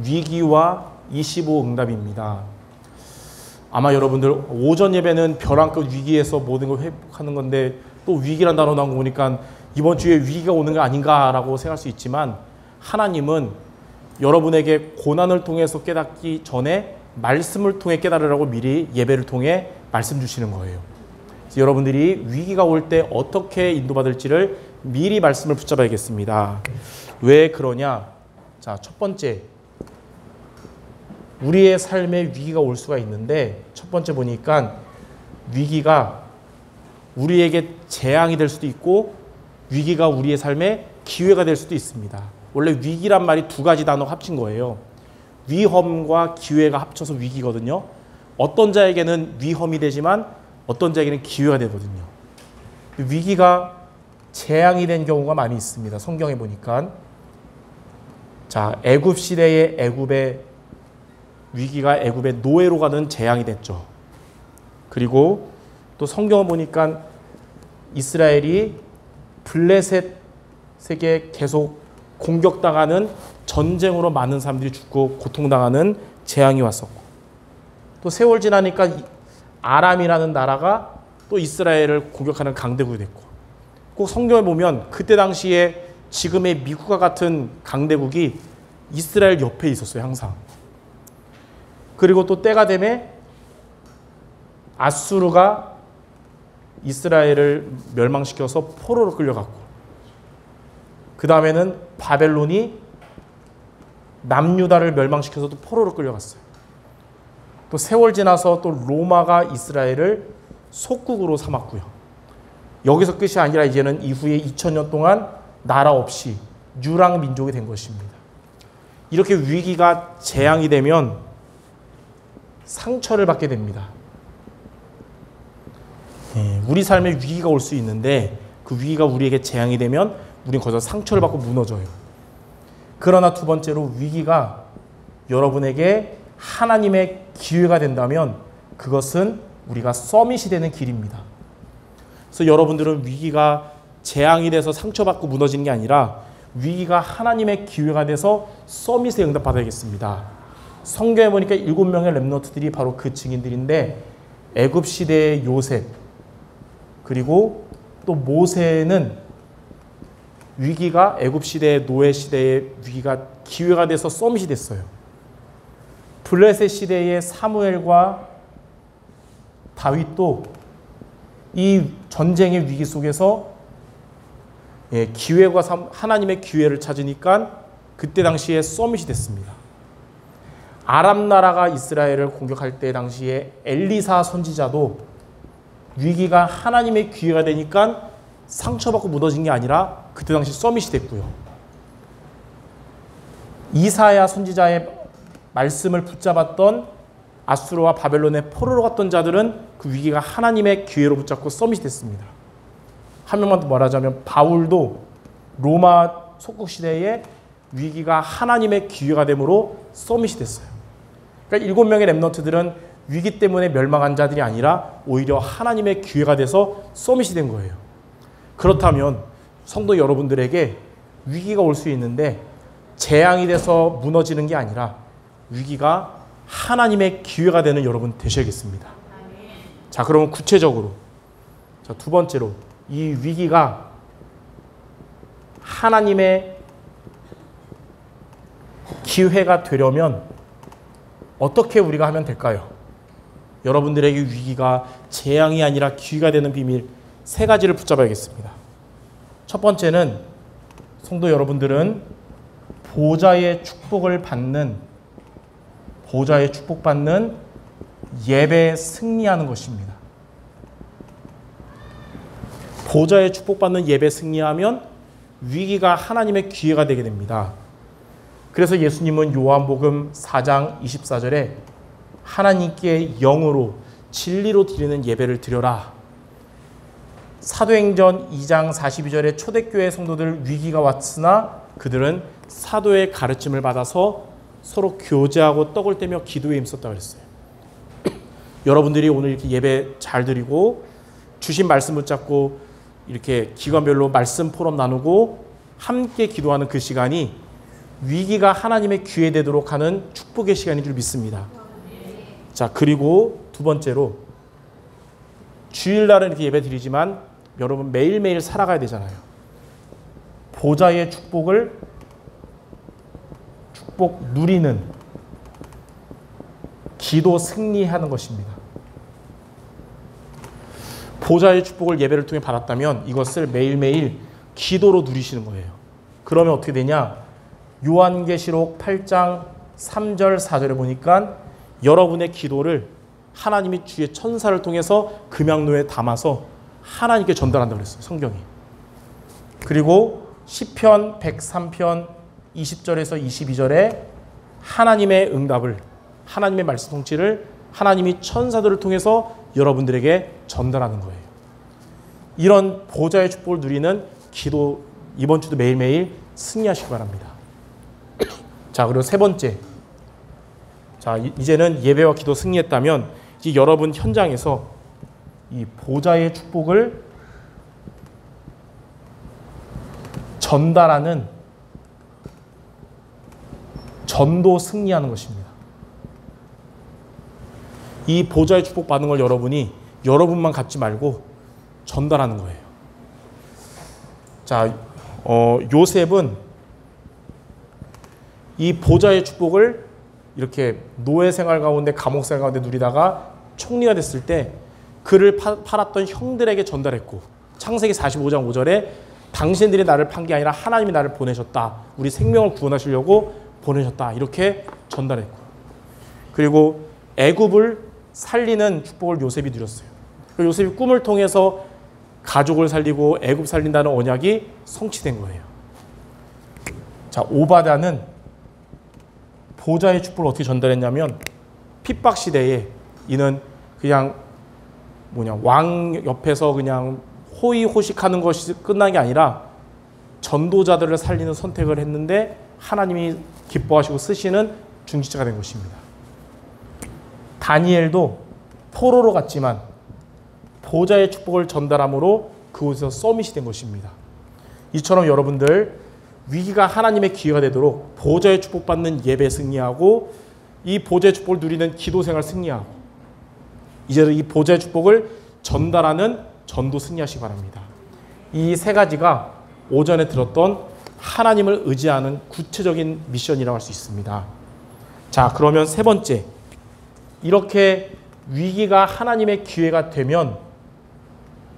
위기와 25 응답입니다. 아마 여러분들 오전 예배는 벼랑끝 위기에서 모든 걸 회복하는 건데 또 위기란 단어 나온 거 보니까 이번 주에 위기가 오는 거 아닌가라고 생각할 수 있지만 하나님은 여러분에게 고난을 통해서 깨닫기 전에 말씀을 통해 깨달으라고 미리 예배를 통해 말씀 주시는 거예요. 그래서 여러분들이 위기가 올 때 어떻게 인도받을지를 미리 말씀을 붙잡아야겠습니다. 왜 그러냐? 자, 첫 번째, 우리의 삶에 위기가 올 수가 있는데 첫 번째 보니까 위기가 우리에게 재앙이 될 수도 있고 위기가 우리의 삶에 기회가 될 수도 있습니다. 원래 위기란 말이 두 가지 단어가 합친 거예요. 위험과 기회가 합쳐서 위기거든요. 어떤 자에게는 위험이 되지만 어떤 자에게는 기회가 되거든요. 위기가 재앙이 된 경우가 많이 있습니다. 성경에 보니까. 자, 애굽 시대의 애굽의 위기가 애굽의 노예로 가는 재앙이 됐죠. 그리고 또 성경을 보니까 이스라엘이 블레셋에게 계속 공격당하는 전쟁으로 많은 사람들이 죽고 고통당하는 재앙이 왔었고 또 세월 지나니까 아람이라는 나라가 또 이스라엘을 공격하는 강대국이 됐고 꼭 성경을 보면 그때 당시에 지금의 미국과 같은 강대국이 이스라엘 옆에 있었어요. 항상. 그리고 또 때가 되면 아수르가 이스라엘을 멸망시켜서 포로로 끌려갔고 그 다음에는 바벨론이 남유다를 멸망시켜서 또 포로로 끌려갔어요. 또 세월 지나서 또 로마가 이스라엘을 속국으로 삼았고요. 여기서 끝이 아니라 이제는 이후에 2000년 동안 나라 없이 유랑 민족이 된 것입니다. 이렇게 위기가 재앙이 되면 상처를 받게 됩니다. 우리 삶에 위기가 올 수 있는데 그 위기가 우리에게 재앙이 되면 우리는 거기서 상처를 받고 무너져요. 그러나 두 번째로 위기가 여러분에게 하나님의 기회가 된다면 그것은 우리가 서밋이 되는 길입니다. 그래서 여러분들은 위기가 재앙이 돼서 상처받고 무너지는 게 아니라 위기가 하나님의 기회가 돼서 서밋에 응답받아야겠습니다. 성경에 보니까 7명의 렘넌트들이 바로 그 증인들인데 애굽 시대의 요셉 그리고 또 모세는 위기가 애굽 시대의 노예 시대의 위기가 기회가 돼서 서밋이 됐어요. 블레셋 시대의 사무엘과 다윗도 이 전쟁의 위기 속에서 기회가 하나님의 기회를 찾으니까 그때 당시에 서밋이 됐습니다. 아람 나라가 이스라엘을 공격할 때 당시에 엘리사 선지자도 위기가 하나님의 기회가 되니까 상처받고 무너진 게 아니라 그때 당시 서밋이 됐고요. 이사야 선지자의 말씀을 붙잡았던 아수르와 바벨론의 포로로 갔던 자들은 그 위기가 하나님의 기회로 붙잡고 서밋이 됐습니다. 한 명만 더 말하자면 바울도 로마 속국 시대에 위기가 하나님의 기회가 되므로 서밋이 됐어요. 그러니까 7명의 렘넌트들은 위기 때문에 멸망한 자들이 아니라 오히려 하나님의 기회가 돼서 서밋이 된 거예요. 그렇다면 성도 여러분들에게 위기가 올 수 있는데 재앙이 돼서 무너지는 게 아니라 위기가 하나님의 기회가 되는 여러분 되셔야겠습니다. 자, 그러면 구체적으로 자, 두 번째로 이 위기가 하나님의 기회가 되려면 어떻게 우리가 하면 될까요? 여러분들에게 위기가 재앙이 아니라 기회가 되는 비밀 3가지를 붙잡아야겠습니다. 첫 번째는 성도 여러분들은 보좌의 축복받는 예배에 승리하는 것입니다. 보좌의 축복받는 예배에 승리하면 위기가 하나님의 기회가 되게 됩니다. 그래서 예수님은 요한복음 4장 24절에 하나님께 영으로 진리로 드리는 예배를 드려라. 사도행전 2장 42절에 초대교회 성도들 위기가 왔으나 그들은 사도의 가르침을 받아서 서로 교제하고 떡을 떼며 기도에 힘썼다고 그랬어요. 여러분들이 오늘 이렇게 예배 잘 드리고 주신 말씀 붙잡고 이렇게 기관별로 말씀 포럼 나누고 함께 기도하는 그 시간이 위기가 하나님의 귀에 되도록 하는 축복의 시간인 줄 믿습니다. 자, 그리고 두 번째로 주일날은 이렇게 예배 드리지만 여러분 매일매일 살아가야 되잖아요. 보좌의 축복 누리는 기도 승리하는 것입니다. 보좌의 축복을 예배를 통해 받았다면 이것을 매일매일 기도로 누리시는 거예요. 그러면 어떻게 되냐? 요한계시록 8장 3절 4절에 보니까 여러분의 기도를 하나님이 주의 천사를 통해서 금양로에 담아서 하나님께 전달한다고 그랬어요. 성경이. 그리고 시편 103편 20절에서 22절에 하나님의 응답을, 하나님의 말씀 성취를 하나님이 천사들을 통해서 여러분들에게 전달하는 거예요. 이런 보좌의 축복을 누리는 기도 이번 주도 매일매일 승리하시기 바랍니다. 자, 그리고 세 번째. 자, 이제는 예배와 기도 승리했다면 이제 여러분 현장에서 이 보좌의 축복을 전달하는 전도 승리하는 것입니다. 이 보좌의 축복 받는 걸 여러분이 여러분만 갖지 말고 전달하는 거예요. 자, 요셉은 이 보좌의 축복을 이렇게 노예 생활 가운데, 감옥 생활 가운데 누리다가 총리가 됐을 때 그를 팔았던 형들에게 전달했고, 창세기 45장 5절에 당신들이 나를 판 게 아니라 하나님이 나를 보내셨다. 우리 생명을 구원하시려고 보내셨다. 이렇게 전달했고, 그리고 애굽을 살리는 축복을 요셉이 누렸어요. 요셉이 꿈을 통해서 가족을 살리고 애굽 살린다는 언약이 성취된 거예요. 자, 오바다는 보좌의 축복을 어떻게 전달했냐면 핍박 시대에 이는 그냥 왕 옆에서 그냥 호의호식하는 것이 끝난 게 아니라 전도자들을 살리는 선택을 했는데 하나님이 기뻐하시고 쓰시는 중지자가 된 것입니다. 다니엘도 포로로 갔지만 보좌의 축복을 전달함으로 그곳에서 서밋이 된 것입니다. 이처럼 여러분들 위기가 하나님의 기회가 되도록 보좌의 축복받는 예배 승리하고 이 보좌의 축복을 누리는 기도 생활 승리하고 이제 이 보좌의 축복을 전달하는 전도 승리하시기 바랍니다. 이 세 가지가 오전에 들었던 하나님을 의지하는 구체적인 미션이라고 할 수 있습니다. 자, 그러면 세 번째, 이렇게 위기가 하나님의 기회가 되면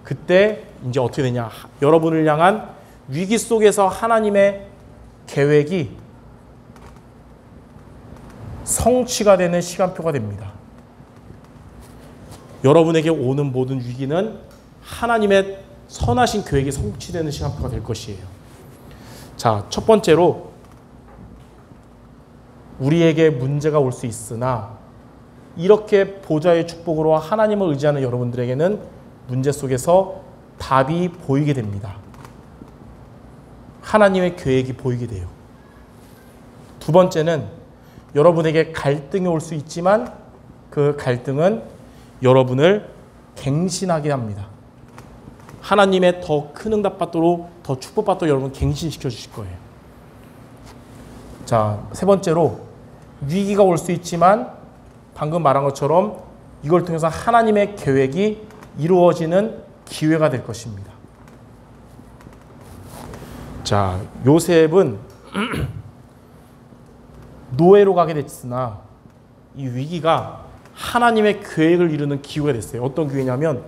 그때 이제 어떻게 되냐? 여러분을 향한 위기 속에서 하나님의 계획이 성취가 되는 시간표가 됩니다. 여러분에게 오는 모든 위기는 하나님의 선하신 계획이 성취되는 시간표가 될 것이에요. 자, 첫 번째로 우리에게 문제가 올 수 있으나 이렇게 보좌의 축복으로 하나님을 의지하는 여러분들에게는 문제 속에서 답이 보이게 됩니다. 하나님의 계획이 보이게 돼요. 두 번째는 여러분에게 갈등이 올 수 있지만 그 갈등은 여러분을 갱신하게 합니다. 하나님의 더 큰 응답 받도록, 더 축복 받도록 여러분 갱신시켜 주실 거예요. 자, 세 번째로 위기가 올 수 있지만 방금 말한 것처럼 이걸 통해서 하나님의 계획이 이루어지는 기회가 될 것입니다. 자, 요셉은 노예로 가게 됐으나 이 위기가 하나님의 계획을 이루는 기회가 됐어요. 어떤 기회냐면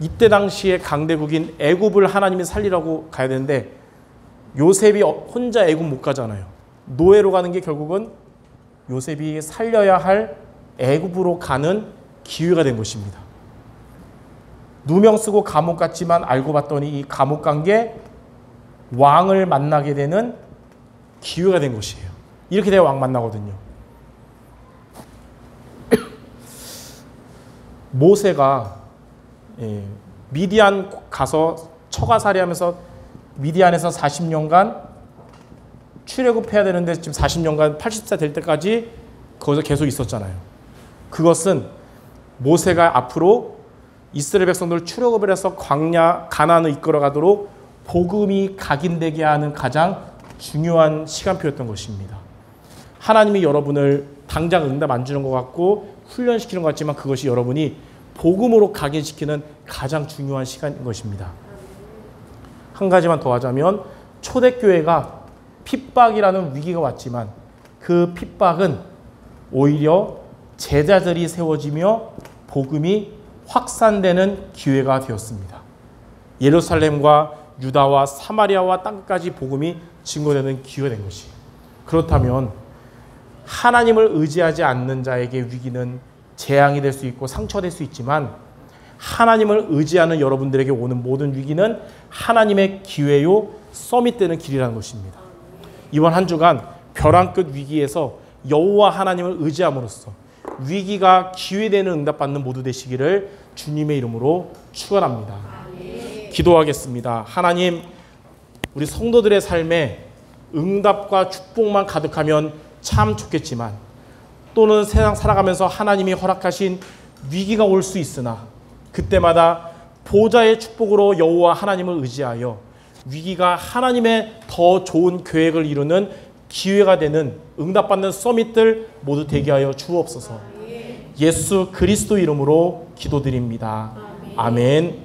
이때 당시에 강대국인 애굽을 하나님이 살리라고 가야 되는데 요셉이 혼자 애굽 못 가잖아요. 노예로 가는 게 결국은 요셉이 살려야 할 애굽으로 가는 기회가 된 것입니다. 누명 쓰고 감옥 갔지만 알고 봤더니 이 감옥 간 게 왕을 만나게 되는 기회가 된 것이에요. 이렇게 돼야 왕 만나거든요. 모세가 미디안 가서 처가살이하면서 미디안에서 40년간 출애굽해야 되는데 지금 40년간 80세 될 때까지 거기서 계속 있었잖아요. 그것은 모세가 앞으로 이스라엘 백성들을 출애굽을 해서 광야 가나안을 이끌어가도록 복음이 각인되게 하는 가장 중요한 시간표였던 것입니다. 하나님이 여러분을 당장 응답 안 주는 것 같고 훈련시키는 것 같지만 그것이 여러분이 복음으로 각인시키는 가장 중요한 시간인 것입니다. 한 가지만 더 하자면 초대교회가 핍박이라는 위기가 왔지만 그 핍박은 오히려 제자들이 세워지며 복음이 확산되는 기회가 되었습니다. 예루살렘과 유다와 사마리아와 땅까지 복음이 증거되는 기회가 된 것이. 그렇다면 하나님을 의지하지 않는 자에게 위기는 재앙이 될 수 있고 상처될 수 있지만 하나님을 의지하는 여러분들에게 오는 모든 위기는 하나님의 기회요 서밋되는 길이라는 것입니다. 이번 한 주간 벼랑 끝 위기에서 여호와 하나님을 의지함으로써 위기가 기회되는 응답받는 모두 되시기를 주님의 이름으로 축원합니다. 기도하겠습니다. 하나님, 우리 성도들의 삶에 응답과 축복만 가득하면 참 좋겠지만 또는 세상 살아가면서 하나님이 허락하신 위기가 올 수 있으나 그때마다 보좌의 축복으로 여호와 하나님을 의지하여 위기가 하나님의 더 좋은 계획을 이루는 기회가 되는 응답받는 서밋들 모두 되게 하여 주옵소서. 예수 그리스도 이름으로 기도드립니다. 아멘.